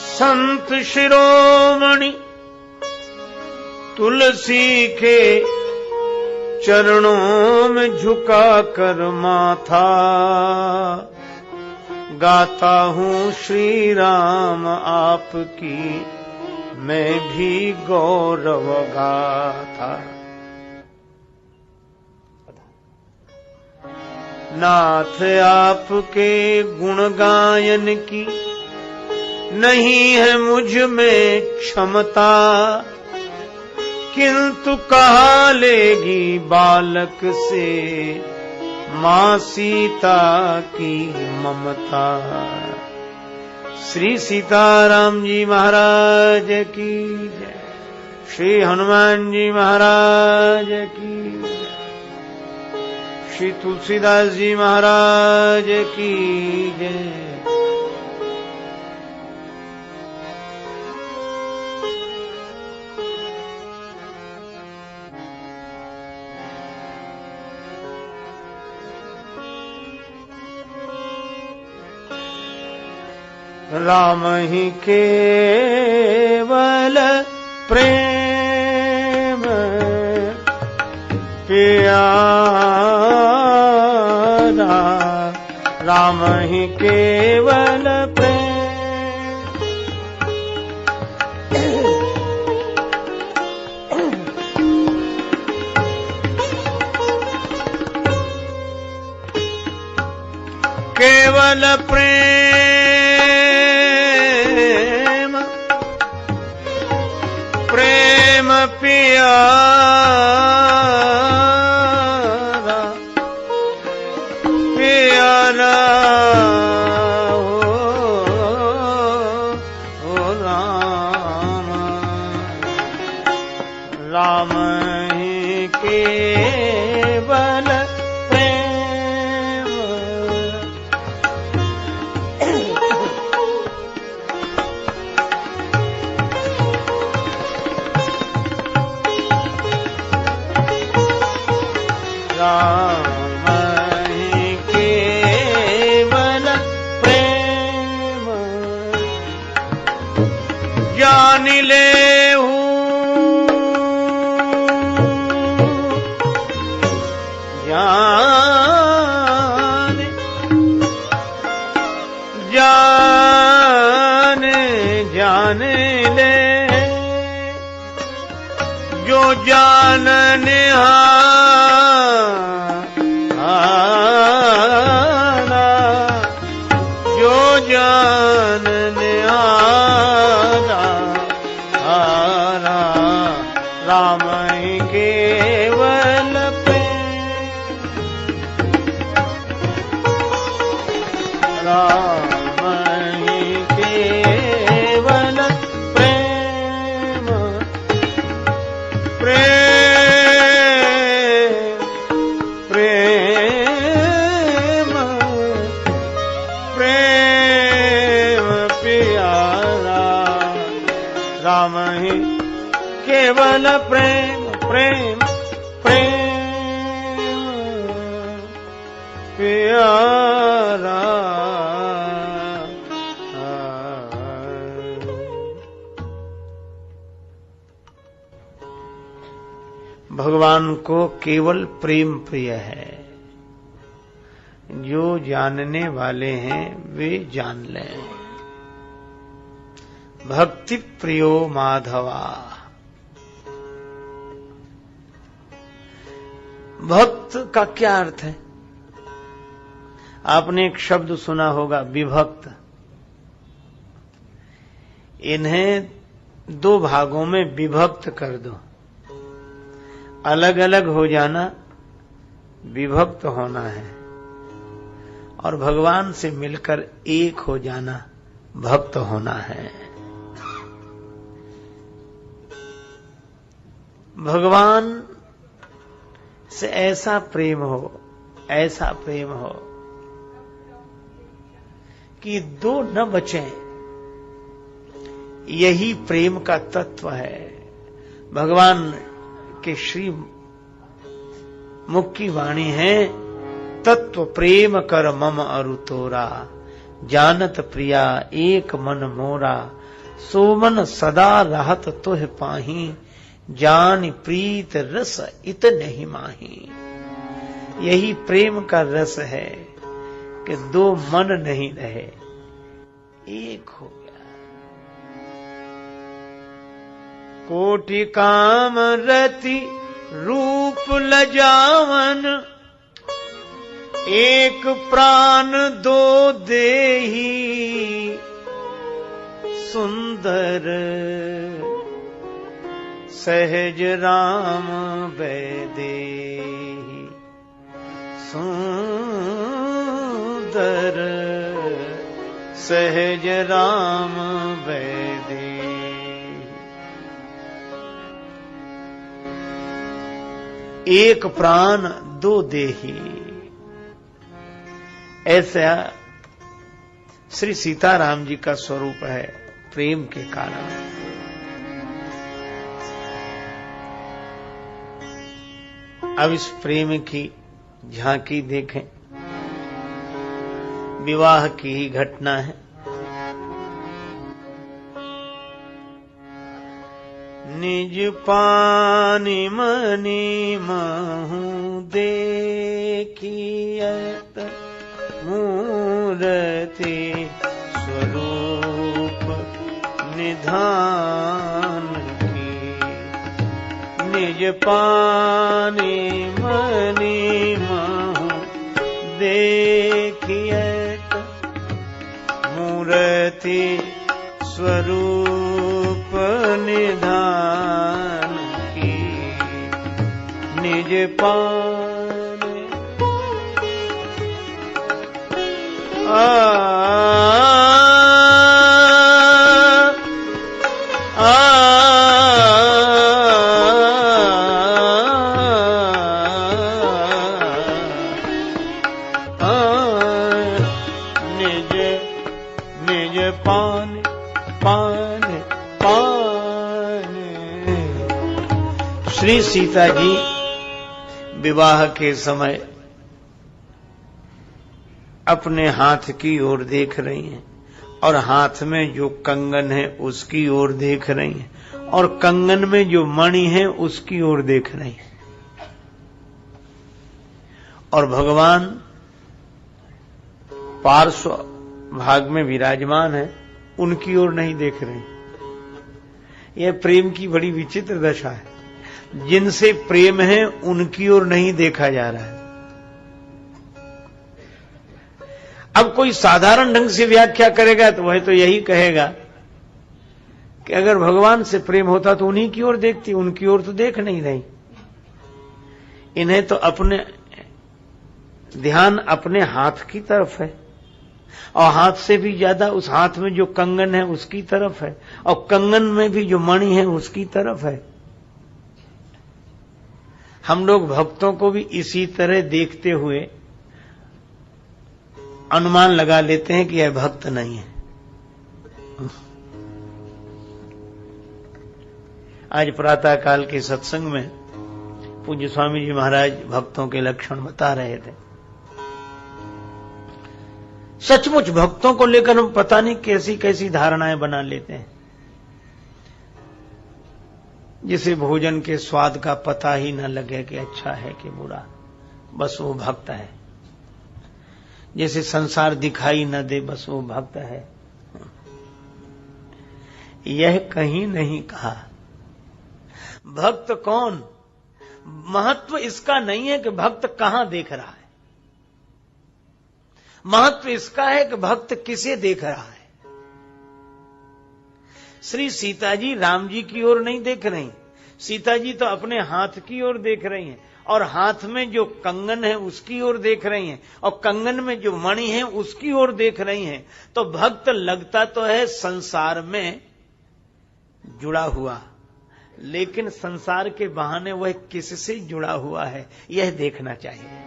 संत शिरोमणि तुलसी के चरणों में झुका कर माथा गाता हूँ श्री राम आपकी मैं भी गौरव गाथा। नाथ आपके गुण गायन की नहीं है मुझ में क्षमता, किंतु कहा लेगी बालक से माँ सीता की ममता। श्री सीताराम जी महाराज की जय, श्री हनुमान जी महाराज की जय, श्री तुलसीदास जी महाराज की जय। राम ही केवल प्रेम प्यारा, राम ही केवल प्रेम। केवल प्रेम प्रेम प्यारा प्यारा हो राम, राम ही केवल राम ही केवल प्रेम। जान ले जान जान जान ले जो जानने जो जानने आरा, राम ही केवल प्रेम, राम ही केवल प्रेम प्रेम प्रेम प्रेम प्यारा, राम ही केवल प्रेम प्रेम प्रेम प्यारा। भगवान को केवल प्रेम प्रिय है। जो जानने वाले हैं वे जान लें। भक्ति प्रियो माधवा। भक्त का क्या अर्थ है? आपने एक शब्द सुना होगा, विभक्त। इन्हें दो भागों में विभक्त कर दो। अलग अलग हो जाना विभक्त होना है, और भगवान से मिलकर एक हो जाना भक्त होना है। भगवान से ऐसा प्रेम हो कि दो न बचें, यही प्रेम का तत्व है। भगवान के श्री मुख की वाणी है, तत्व प्रेम कर मम अरु तोरा, जानत प्रिया एक मन मोरा, सोमन सदा रहत तुह पाही, जान प्रीत रस इत नहीं माही। यही प्रेम का रस है कि दो मन नहीं रहे, एक हो गया। कोटि काम रति रूप लजावन, एक प्राण दो देही, सुंदर सहज राम वैदेही। सुंदर सहज राम वैदेही। एक प्राण दो देही, ऐसा श्री सीताराम जी का स्वरूप है प्रेम के कारण। अब इस प्रेम की झांकी देखें। विवाह की ही घटना है। निज पानी मनी महू देखियत, मूरति स्वरूप निधान की। निज पानी मनी महू देखियत, मूरति स्वरूप निधान की। निज पान निज निज पान पान पान। श्री सीता जी विवाह के समय अपने हाथ की ओर देख रही हैं और हाथ में जो कंगन है उसकी ओर देख रही हैं और कंगन में जो मणि है उसकी ओर देख रही हैं। और भगवान पार्श्व भाग में विराजमान है, उनकी ओर नहीं देख रहे। यह प्रेम की बड़ी विचित्र दशा है। जिनसे प्रेम है उनकी ओर नहीं देखा जा रहा है। अब कोई साधारण ढंग से व्याख्या करेगा तो वह तो यही कहेगा कि अगर भगवान से प्रेम होता तो उन्हीं की ओर देखती, उनकी ओर तो देख नहीं रही। इन्हें तो अपने ध्यान अपने हाथ की तरफ है और हाथ से भी ज्यादा उस हाथ में जो कंगन है उसकी तरफ है और कंगन में भी जो मणि है उसकी तरफ है। हम लोग भक्तों को भी इसी तरह देखते हुए अनुमान लगा लेते हैं कि यह भक्त नहीं है। आज प्रातः काल के सत्संग में पूज्य स्वामी जी महाराज भक्तों के लक्षण बता रहे थे। सचमुच भक्तों को लेकर हम पता नहीं कैसी कैसी धारणाएं बना लेते हैं। जिसे भोजन के स्वाद का पता ही न लगे कि अच्छा है कि बुरा, बस वो भक्त है। जैसे संसार दिखाई न दे, बस वो भक्त है। यह कहीं नहीं कहा। भक्त कौन? महत्व इसका नहीं है कि भक्त कहां देख रहा है। महत्व इसका है कि भक्त किसे देख रहा है। श्री सीता जी राम जी की ओर नहीं देख रही। सीता जी तो अपने हाथ की ओर देख रही हैं और हाथ में जो कंगन है उसकी ओर देख रही हैं और कंगन में जो मणि है उसकी ओर देख रही हैं। तो भक्त लगता तो है संसार में जुड़ा हुआ, लेकिन संसार के बहाने वह किससे जुड़ा हुआ है यह देखना चाहिए।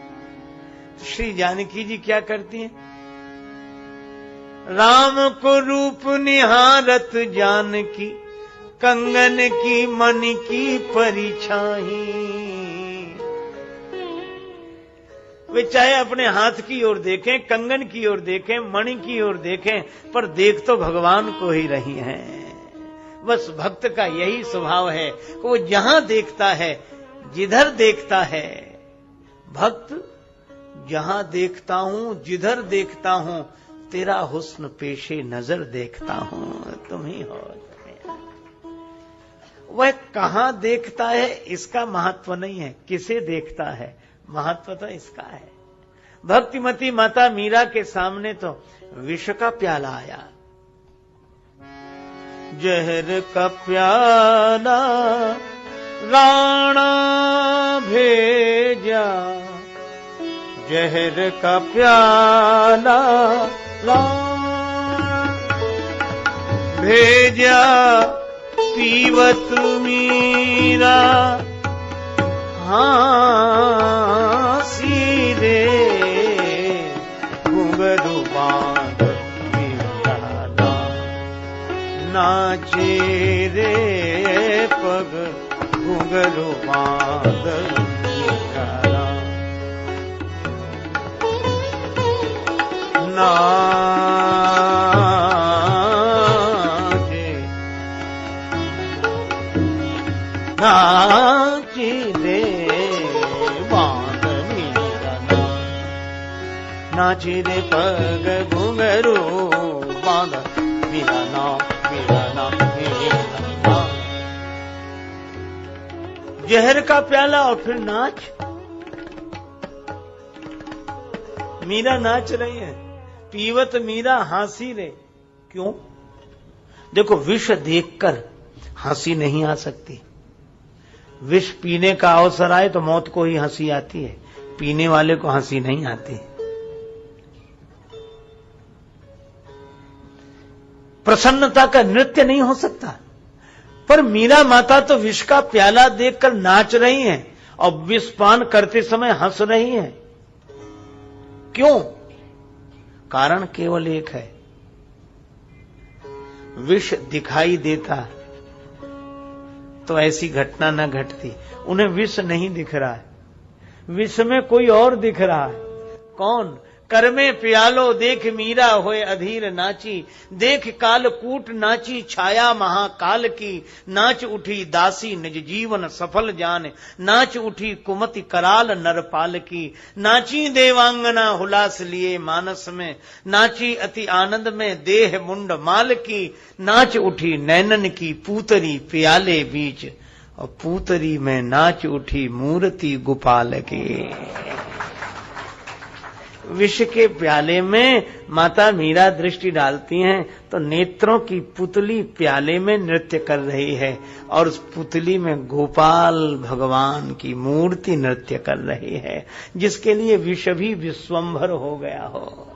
श्री जानकी जी क्या करती हैं? राम को रूप निहारत जानकी, कंगन की मणि की परिछाई। वे चाहे अपने हाथ की ओर देखें, कंगन की ओर देखें, मणि की ओर देखें, पर देख तो भगवान को ही रही हैं। बस भक्त का यही स्वभाव है, वो जहां देखता है, जिधर देखता है, भक्त जहां देखता हूं, जिधर देखता हूं, तेरा हुस्न पेशे नजर देखता हूं, तुम ही हो। वह कहां देखता है इसका महत्व नहीं है, किसे देखता है, महत्व तो इसका है। भक्तिमती माता मीरा के सामने तो विष का प्याला आया, जहर का प्याला राणा भेजा, जहर का प्याला राणा भेजा, पीवत मीरा हांसी रे, घुंघरू बांध मीरा नाचे रे पग, घुंघरू बांध मीरा नाची रे बांध मीरा, नाची रे पग घुंघरू बांध मीरा नाम, मीरा नाम, मीरा नाम। जहर का प्याला और फिर नाच, मीरा नाच रही है, पीवत मीरा हंसी रे। क्यों? देखो, विष देखकर हंसी नहीं आ सकती। विष पीने का अवसर आए तो मौत को ही हंसी आती है, पीने वाले को हंसी नहीं आती। प्रसन्नता का नृत्य नहीं हो सकता। पर मीरा माता तो विष का प्याला देखकर नाच रही हैं और विष पान करते समय हंस रही हैं। क्यों? कारण केवल एक है, विष दिखाई देता तो ऐसी घटना न घटती। उन्हें विष नहीं दिख रहा है, विष में कोई और दिख रहा है। कौन? कर में प्यालो देख मीरा होए अधीर नाची, देख कालकूट नाची छाया महाकाल की, नाच उठी दासी निज जीवन सफल जान, नाच उठी कुमति कराल नरपाल की, नाची देवांगना हुलास लिए मानस में, नाची अति आनंद में देह मुंड माल की, नाच उठी नैनन की पूतरी प्याले बीच, और पूतरी में नाच उठी मूर्ति गोपाल की। विष के प्याले में माता मीरा दृष्टि डालती हैं तो नेत्रों की पुतली प्याले में नृत्य कर रही है, और उस पुतली में गोपाल भगवान की मूर्ति नृत्य कर रही है, जिसके लिए विष भी विश्वंभर हो गया हो।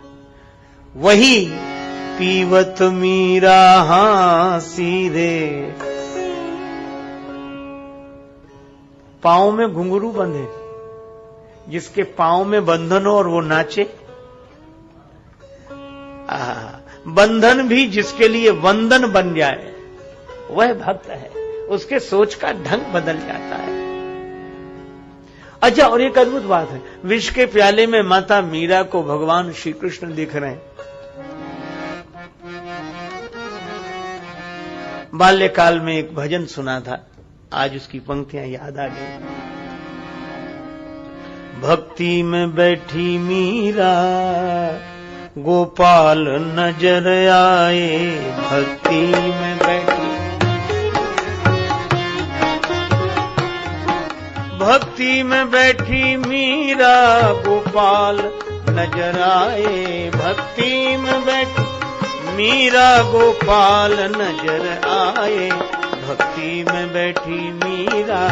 वही पीवत मीरा हांसी रे, पांव में घुंघरू बंधे, जिसके पांव में बंधन हो और वो नाचे। बंधन भी जिसके लिए वंदन बन जाए वह भक्त है, उसके सोच का ढंग बदल जाता है। अच्छा, और एक अद्भुत बात है, विष के प्याले में माता मीरा को भगवान श्री कृष्ण दिख रहे हैं। बाल्यकाल में एक भजन सुना था, आज उसकी पंक्तियां याद आ गई। भक्ति में बैठी मीरा गोपाल नजर आए, भक्ति में बैठी, भक्ति में बैठी मीरा गोपाल नजर आए, भक्ति में बैठी मीरा गोपाल नजर आए, भक्ति में बैठी मीरा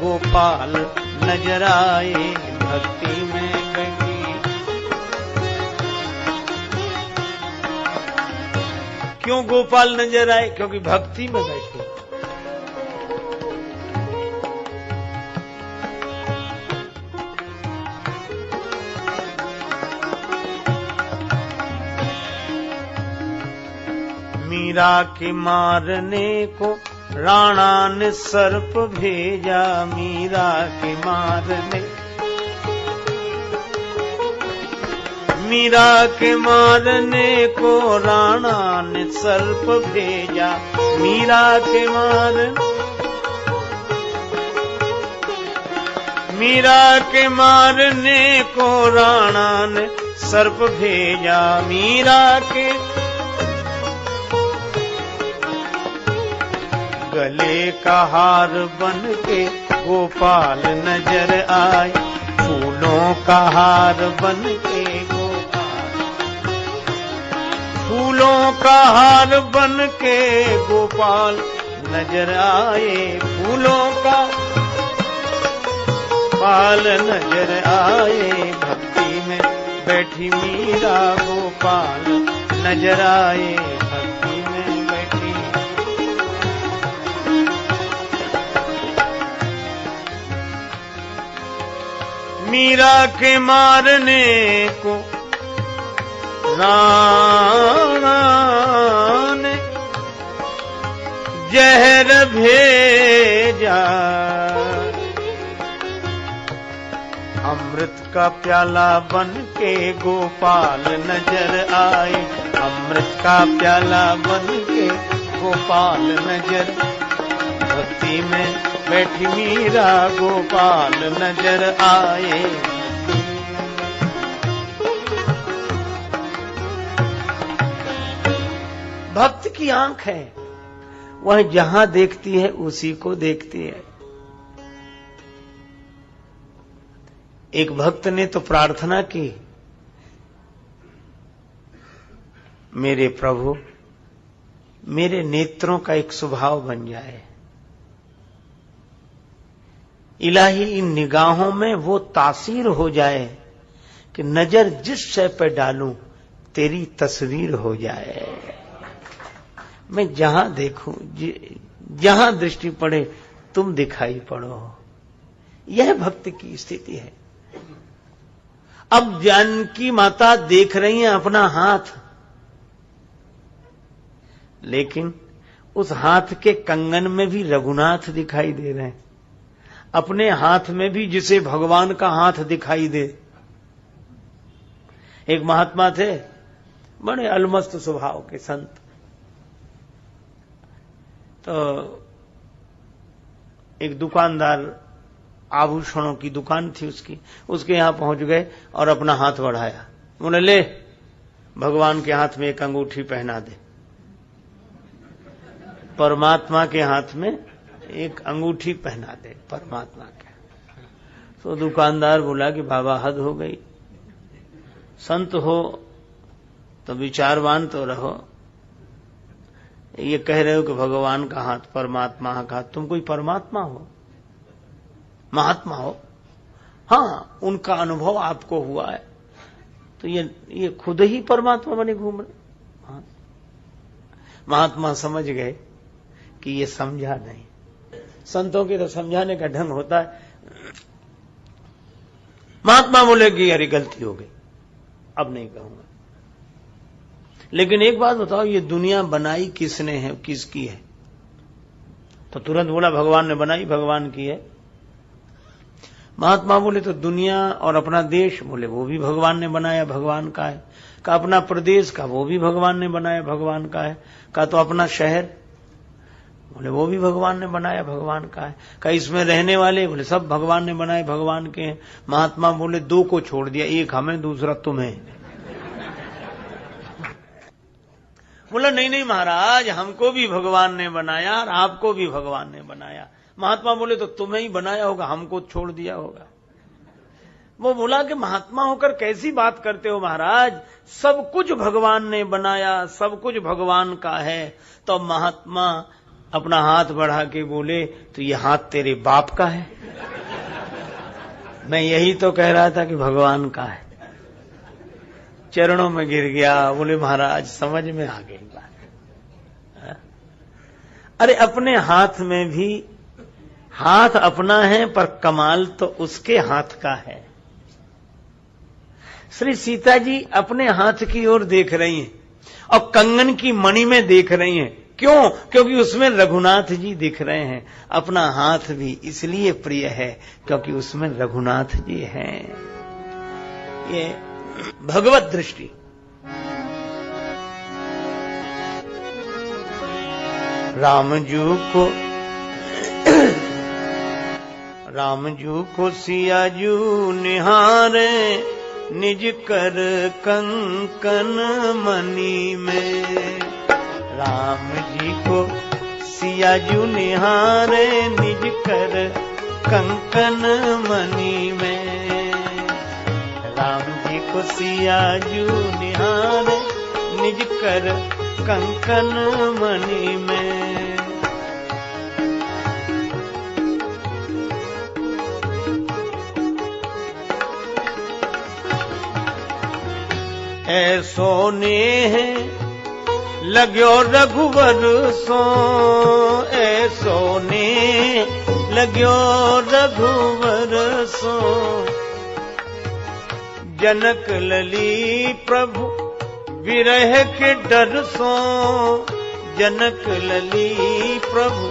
गोपाल नजर आए, भक्ति में बैठी। क्यों गोपाल नजर आए? क्योंकि भक्ति में बैठी। मीरा के मारने को राणा ने सर्प भेजा, मीरा के मारने, मीरा के मारने को राणा ने सर्प भेजा। मीरा के मारने को राणा ने सर्प भेजा। मीरा के गले का हार बन के गोपाल नजर आए। फूलों का हार बन के फूलों का हार बन के गोपाल नजर आए। फूलों का पाल नजर आए। भक्ति में बैठी मीरा गोपाल नजर आए। भक्ति में बैठी मीरा के मारने को राणा ने जहर भेजा। अमृत का प्याला बन के गोपाल नजर आए। अमृत का प्याला बन के गोपाल नजर। भक्ति में बैठी मीरा गोपाल नजर आए। भक्त की आंख है, वह जहां देखती है उसी को देखती है। एक भक्त ने तो प्रार्थना की, मेरे प्रभु मेरे नेत्रों का एक स्वभाव बन जाए। इलाही इन निगाहों में वो तासीर हो जाए कि नजर जिस शय पे डालूं तेरी तस्वीर हो जाए। मैं जहां देखूं, जहां दृष्टि पड़े तुम दिखाई पड़ो। यह भक्त की स्थिति है। अब जानकी माता देख रही हैं अपना हाथ, लेकिन उस हाथ के कंगन में भी रघुनाथ दिखाई दे रहे हैं। अपने हाथ में भी जिसे भगवान का हाथ दिखाई दे। एक महात्मा थे, बड़े अलमस्त स्वभाव के संत। तो एक दुकानदार, आभूषणों की दुकान थी उसके यहां पहुंच गए और अपना हाथ बढ़ाया। बोले ले भगवान के हाथ में एक अंगूठी पहना दे। परमात्मा के हाथ में एक अंगूठी पहना दे परमात्मा के। तो दुकानदार बोला कि बाबा हद हो गई, संत हो तो विचारवान तो रहो। ये कह रहे हो कि भगवान का हाथ परमात्मा का हाथ, तुम कोई परमात्मा हो, महात्मा हो? हाँ, उनका अनुभव आपको हुआ है तो ये खुद ही परमात्मा बने घूम रहे। हाँ। महात्मा समझ गए कि ये समझा नहीं। संतों के तो समझाने का ढंग होता है। महात्मा बोले कि यार गलती हो गई, अब नहीं कहूंगा। लेकिन एक बात बताओ, ये दुनिया बनाई किसने है, किसकी है? तो तुरंत बोला भगवान ने बनाई, भगवान की है। महात्मा बोले तो दुनिया और अपना देश, बोले वो भी भगवान ने बनाया, भगवान का है। का अपना प्रदेश, का वो भी भगवान ने बनाया, भगवान का है। का तो अपना शहर, बोले वो भी भगवान ने बनाया, भगवान का है। का इसमें रहने वाले, बोले सब भगवान ने बनाए, भगवान के हैं। महात्मा बोले दो को छोड़ दिया, एक हमें दूसरा तुम्हें। बोला नहीं नहीं महाराज, हमको भी भगवान ने बनाया और आपको भी भगवान ने बनाया। महात्मा बोले तो तुम्हें ही बनाया होगा, हमको छोड़ दिया होगा। वो बोला कि महात्मा होकर कैसी बात करते हो महाराज, सब कुछ भगवान ने बनाया, सब कुछ भगवान का है। तो महात्मा अपना हाथ बढ़ा के बोले तो ये हाथ तेरे बाप का है? मैं यही तो कह रहा था कि भगवान का है। चरणों में गिर गया, बोले महाराज समझ में आ गई बात। अरे अपने हाथ में भी, हाथ अपना है पर कमाल तो उसके हाथ का है। श्री सीता जी अपने हाथ की ओर देख रही हैं और कंगन की मणि में देख रही हैं। क्यों? क्योंकि उसमें रघुनाथ जी दिख रहे हैं। अपना हाथ भी इसलिए प्रिय है क्योंकि उसमें रघुनाथ जी हैं। ये भगवत दृष्टि। राम जू को सिया जू निहारे, निज कर कंकन मणि में। राम जी को सिया जू निहारे, निज कर कंकन मणि में। राम जी को सिया जू निहारे, निज कर कंकन मणि में। ऐसो नेह लाग्यो रघुवर सो, ऐसो नेह लाग्यो रघुवर सो। जनक लली प्रभु विरह के डर सो, जनक लली प्रभु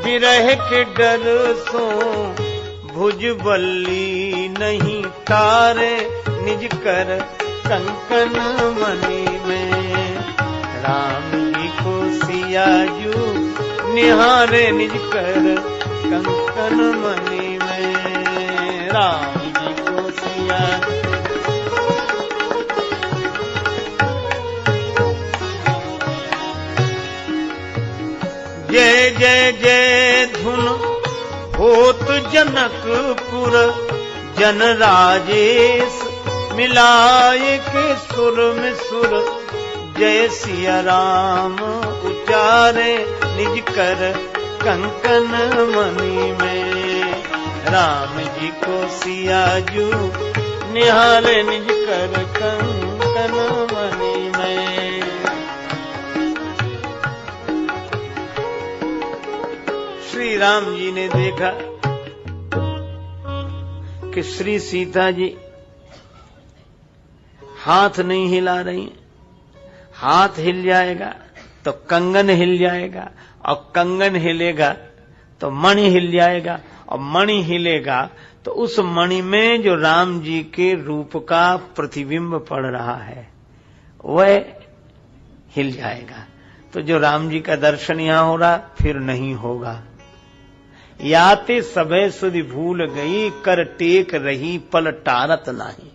विरह के डर सो। भुजबली नहीं तारे, निज कर कंकन मणि में। राम जी को सिया जू निहारे, निज कर कंकन मणि में। राम जी को सिया जय जय जय धुन होत जनकपुर, जन राजेश मिलाए के सुर में सुर। जय सिया राम उचारे, निज कर कंकन मणि में। राम जी को सिया जू निहारे, निज कर कंकन मणि में। श्री राम जी ने देखा कि श्री सीता जी हाथ नहीं हिला रही। हाथ हिल जाएगा तो कंगन हिल जाएगा, और कंगन हिलेगा तो मणि हिल जाएगा, और मणि हिलेगा तो उस मणि में जो राम जी के रूप का प्रतिबिंब पड़ रहा है वह हिल जाएगा। तो जो राम जी का दर्शन यहां हो रहा फिर नहीं होगा। याते सबे सुधि भूल गई, कर टेक रही पल टारत नाही।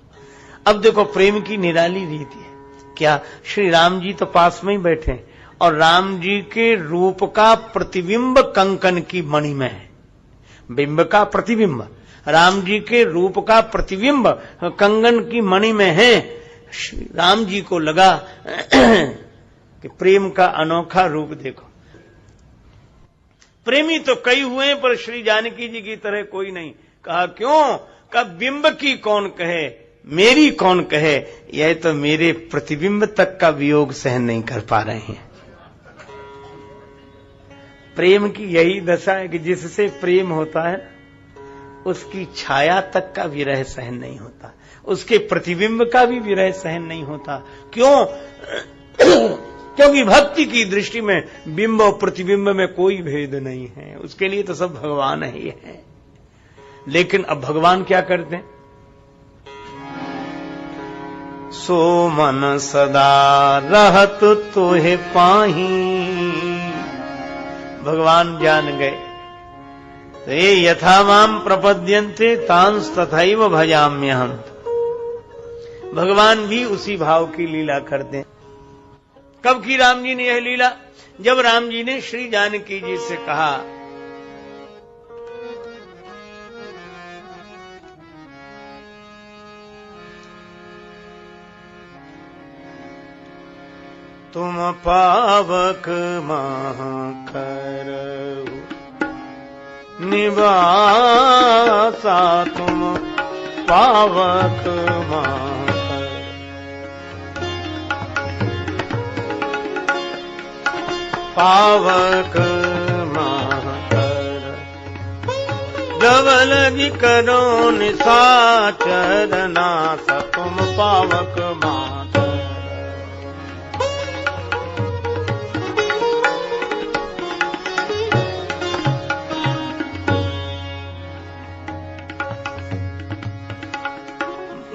अब देखो प्रेम की निराली रीति है। क्या श्री राम जी तो पास में ही बैठे और राम जी के रूप का प्रतिबिंब कंकन की मणि में है। बिंब का प्रतिबिंब, राम जी के रूप का प्रतिबिंब कंगन की मणि में है। श्री राम जी को लगा कि प्रेम का अनोखा रूप देखो। प्रेमी तो कई हुए हैं पर श्री जानकी जी की तरह कोई नहीं। कहा क्यों? का बिंब की कौन कहे, मेरी कौन कहे, यह तो मेरे प्रतिबिंब तक का वियोग सहन नहीं कर पा रहे हैं। प्रेम की यही दशा है कि जिससे प्रेम होता है उसकी छाया तक का विरह सहन नहीं होता, उसके प्रतिबिंब का भी विरह सहन नहीं होता। क्यों? क्योंकि भक्ति की दृष्टि में बिंब और प्रतिबिंब में कोई भेद नहीं है, उसके लिए तो सब भगवान ही है। लेकिन अब भगवान क्या करते हैं? सो मन सदा रहत तोहे पाही। भगवान जान गए तो ये यथा माम प्रपद्यन्ते तांस तथैव भजाम्यहम्। भगवान भी उसी भाव की लीला करते हैं। कब की राम जी ने यह लीला? जब राम जी ने श्री जानकी जी से कहा तुम पावक करहु निवासा, तुम पावक पावक कर धवल जी करो निशाचर नाथ, तुम पावक मातर।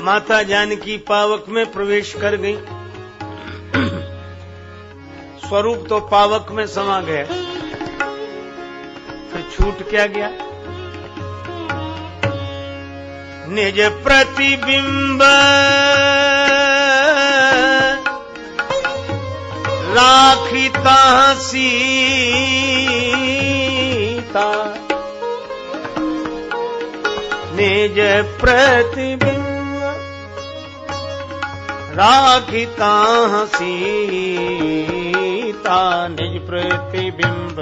माता जानकी पावक में प्रवेश कर गई। स्वरूप तो पावक में समा गया, फिर छूट क्या गया? निज प्रतिबिंब राखिता सीता, निज प्रतिबिंब राखिता सीता, निज प्रतिबिंब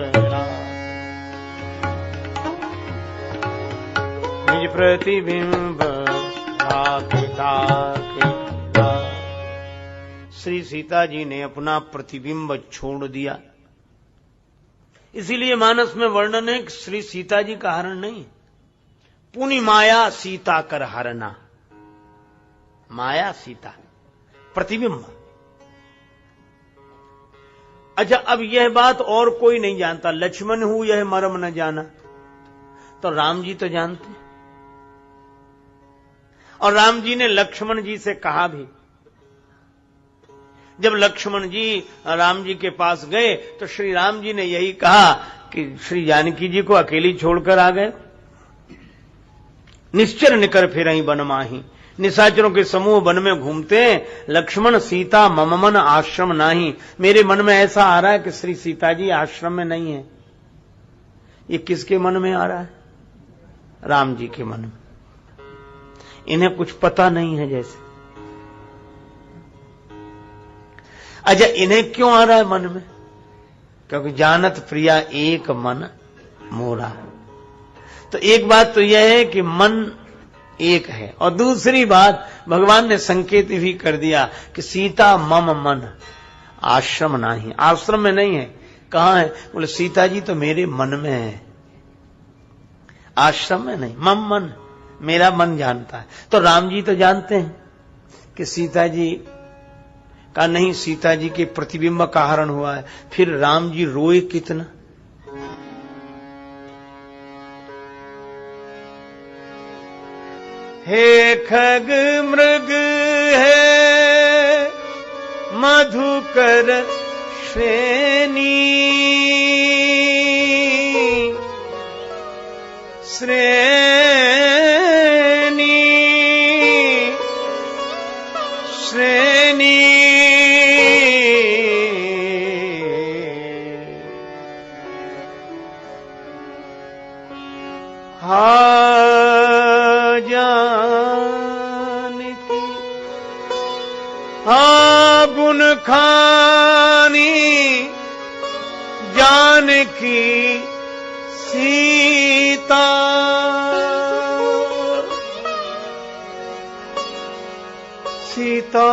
निज प्रतिबिंब राखिता। श्री सीता जी ने अपना प्रतिबिंब छोड़ दिया। इसीलिए मानस में वर्णन है कि श्री सीता जी का हरण नहीं, पुनि माया सीता कर हरना। माया सीता प्रतिबिंब। अच्छा, अब यह बात और कोई नहीं जानता, लक्ष्मण हूं यह मर्म न जाना, तो राम जी तो जानते। और राम जी ने लक्ष्मण जी से कहा भी। जब लक्ष्मण जी राम जी के पास गए तो श्री राम जी ने यही कहा कि श्री जानकी जी को अकेली छोड़कर आ गए। निश्चर निकर फिर ही वन माही, निशाचरों के समूह वन में घूमते हैं। लक्ष्मण सीता मम मन आश्रम नाही। मेरे मन में ऐसा आ रहा है कि श्री सीता जी आश्रम में नहीं है। ये किसके मन में आ रहा है? राम जी के मन में। इन्हें कुछ पता नहीं है जैसे। अच्छा, इन्हें क्यों आ रहा है मन में? क्योंकि जानत प्रिया एक मन मोरा। तो एक बात तो यह है कि मन एक है, और दूसरी बात भगवान ने संकेत भी कर दिया कि सीता मम मन आश्रम नहीं। आश्रम में नहीं है। कहां है? बोले सीता जी तो मेरे मन में है, आश्रम में नहीं। मम मन, मेरा मन जानता है। तो राम जी तो जानते हैं कि सीता जी का नहीं, सीता जी के प्रतिबिंब का हरण हुआ है। फिर राम जी रोए कितना। हे खग मृग है मधुकर श्रेणी, श्रेणी श्रेणी, जानकी गुण खानी जानकी सीता, सीता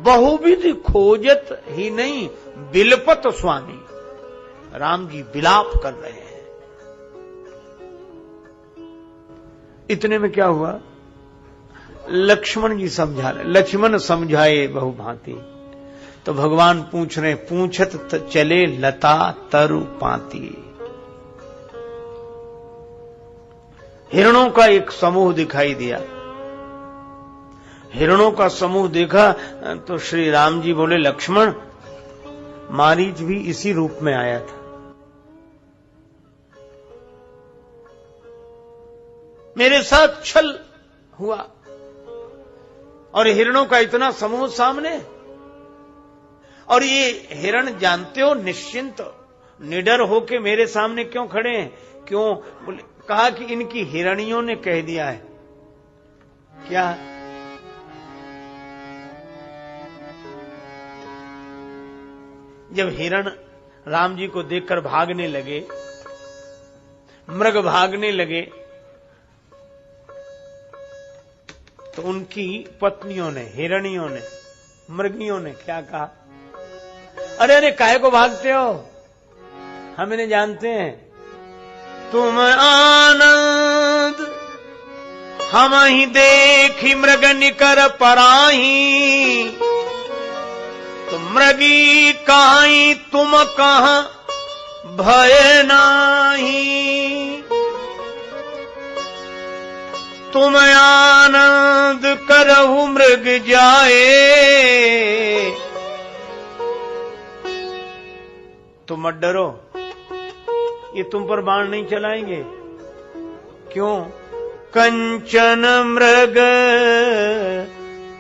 बहुविधि खोजत ही नहीं बिलपत स्वामी। राम जी विलाप कर रहे हैं। इतने में क्या हुआ? लक्ष्मण जी समझा रहे। लक्ष्मण समझाए बहुभांति। तो भगवान पूछ रहे, पूछत चले लता तरु पाती। हिरणों का एक समूह दिखाई दिया। हिरणों का समूह देखा तो श्री राम जी बोले, लक्ष्मण मारीच भी इसी रूप में आया था। मेरे साथ छल हुआ और हिरणों का इतना समूह सामने। और ये हिरण जानते हो निश्चिंत निडर होके मेरे सामने क्यों खड़े हैं? क्यों? बोले, कहा कि इनकी हिरणियों ने कह दिया है। क्या? जब हिरण राम जी को देखकर भागने लगे, मृग भागने लगे, तो उनकी पत्नियों ने, हिरणियों ने, मृगियों ने क्या कहा? अरे अरे काहे को भागते हो? हम इन्हें जानते हैं। तुम आनंद हम ही देखी मृग निकर पराही, तो मृगी कहाई तुम कहां भय नाही। तुम आनंद करहु मृग जाए, तुम मत डरो, ये तुम पर बाण नहीं चलाएंगे। क्यों? कंचन मृग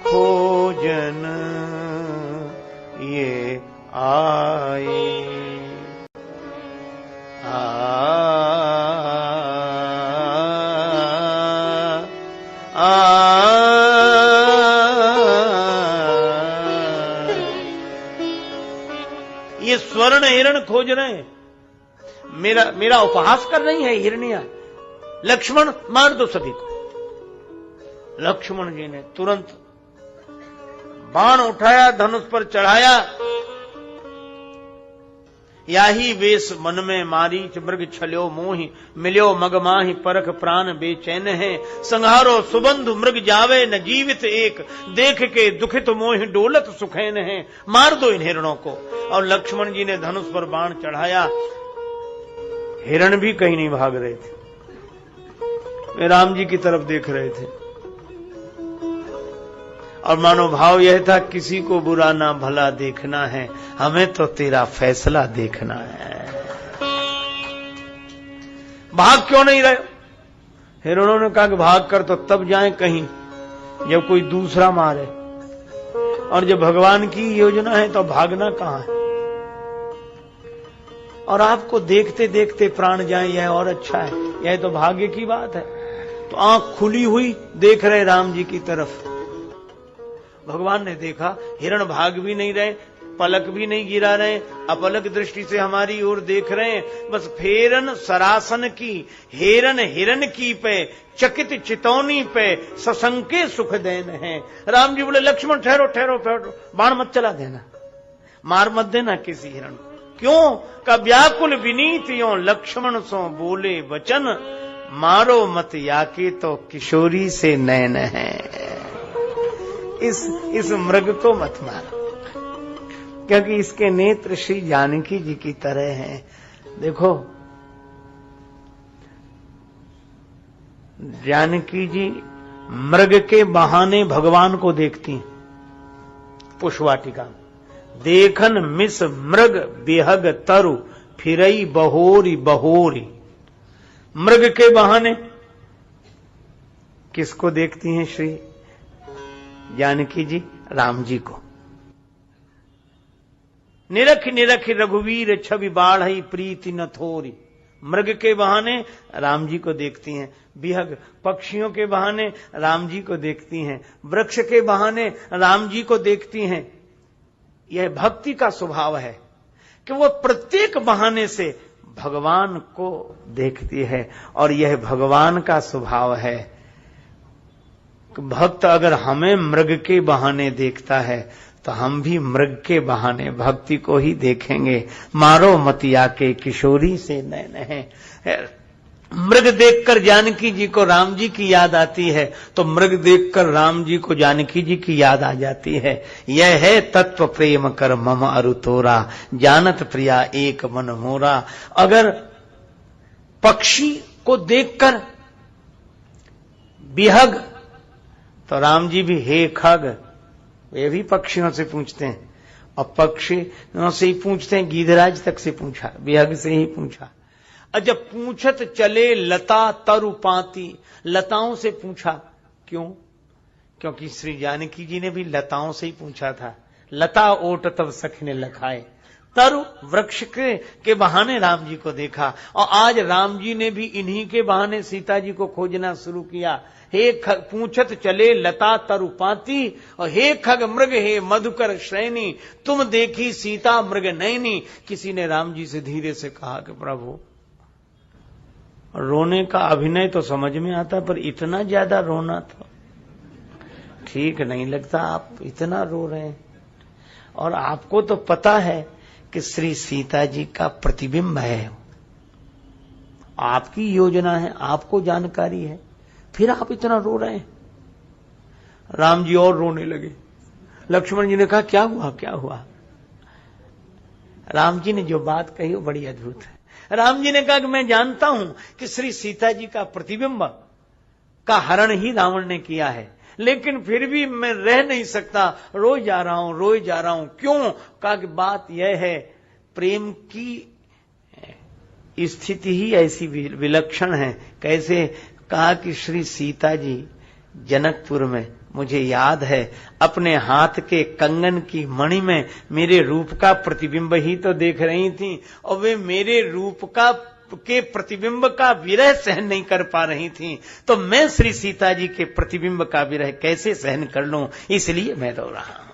खोजन ये आए। ये स्वर्ण हिरण खोज रहे हैं, मेरा उपहास कर रही है हिरनिया। लक्ष्मण मार दो सभी को। लक्ष्मण जी ने तुरंत बाण उठाया, धनुष पर चढ़ाया। याही वेश मन में मारीच मृग छल्यो मोहि, मिल्यो मगमाहि परख प्राण बेचैन है। संहारो सुबंधु मृग जावे न जीवित एक, देख के दुखित मोहि डोलत सुखैन है। मार दो इन हिरणों को। और लक्ष्मण जी ने धनुष पर बाण चढ़ाया। हिरण भी कहीं नहीं भाग रहे थे, वे राम जी की तरफ देख रहे थे। और मानो भाव यह था, किसी को बुरा ना भला देखना है, हमें तो तेरा फैसला देखना है। भाग क्यों नहीं रहे? हिरणों ने कहा कि भाग कर तो तब जाएं कहीं जब कोई दूसरा मारे, और जब भगवान की योजना है तो भागना कहां है। और आपको देखते देखते प्राण जाए, यह और अच्छा है, यह तो भाग्य की बात है। तो आंख खुली हुई देख रहे राम जी की तरफ। भगवान ने देखा हिरण भाग भी नहीं रहे, पलक भी नहीं गिरा रहे, अपलक दृष्टि से हमारी ओर देख रहे हैं। बस फेरन सरासन की, हेरन हिरन की पे, चकित चितौनी पे, सशंके सुख देन है। राम जी बोले, लक्ष्मण ठहरो ठहरो ठहरो, बाण मत चला देना, मार मत देना किसी हिरण को। क्यों? का व्याकुल विनीत यो लक्ष्मण सो बोले वचन, मारो मत याके तो किशोरी से नैन है। इस मृग को मत मारो, क्योंकि इसके नेत्र श्री जानकी जी की तरह हैं। देखो, जानकी जी मृग के बहाने भगवान को देखती हैं। पुष्पवाटिका में देखन मिस मृग बिहग तरु, फिरई बहोरी बहोरी। मृग के बहाने किसको देखती हैं श्री जानकी जी? राम जी को। निरख निरख रघुवीर छवि बाढ़ई प्रीति न थोरी। मृग के बहाने राम जी को देखती हैं। बिहग पक्षियों के बहाने राम जी को देखती हैं। वृक्ष के बहाने राम जी को देखती हैं। यह भक्ति का स्वभाव है कि वो प्रत्येक बहाने से भगवान को देखती है। और यह भगवान का स्वभाव है कि भक्त अगर हमें मृग के बहाने देखता है तो हम भी मृग के बहाने भक्ति को ही देखेंगे। मारो मतिया के किशोरी से नैन है। मृग देखकर जानकी जी को राम जी की याद आती है, तो मृग देखकर राम जी को जानकी जी की याद आ जाती है। यह है तत्व प्रेम कर मम अरु तोरा, जानत प्रिया एक मन मोरा। अगर पक्षी को देखकर बिहग, तो राम जी भी हे खग, वे भी पक्षियों से पूछते हैं। और पक्षियों से ही पूछते हैं, गीधराज तक से पूछा, बिहग से ही पूछा। जब पूछत चले लता तरु पाती, लताओं से पूछा। क्यों? क्योंकि श्री जानकी जी ने भी लताओं से ही पूछा था। लता ओट तब सख ने लखाए। तरु वृक्ष के बहाने राम जी को देखा। और आज राम जी ने भी इन्हीं के बहाने सीता जी को खोजना शुरू किया। हे खग पूछत चले लता तरु पाती, और हे खग मृग हे मधुकर श्रेणी, तुम देखी सीता मृग नैनी। किसी ने राम जी से धीरे से कहा कि प्रभु, रोने का अभिनय तो समझ में आता, पर इतना ज्यादा रोना तो ठीक नहीं लगता। आप इतना रो रहे हैं, और आपको तो पता है कि श्री सीता जी का प्रतिबिंब है, आपकी योजना है, आपको जानकारी है, फिर आप इतना रो रहे हैं? राम जी और रोने लगे। लक्ष्मण जी ने कहा क्या हुआ क्या हुआ? राम जी ने जो बात कही वो बड़ी अद्भुत है। राम जी ने कहा कि मैं जानता हूं कि श्री सीता जी का प्रतिबिंब का हरण ही रावण ने किया है, लेकिन फिर भी मैं रह नहीं सकता, रोज जा रहा हूं। क्यों? कहा कि बात यह है, प्रेम की स्थिति ही ऐसी विलक्षण है। कैसे? कहा कि श्री सीता जी जनकपुर में, मुझे याद है, अपने हाथ के कंगन की मणि में मेरे रूप का प्रतिबिंब ही तो देख रही थी, और वे मेरे रूप के प्रतिबिंब का विरह सहन नहीं कर पा रही थी। तो मैं श्री सीता जी के प्रतिबिंब का विरह कैसे सहन कर लूं, इसलिए मैं रो रहा हूं।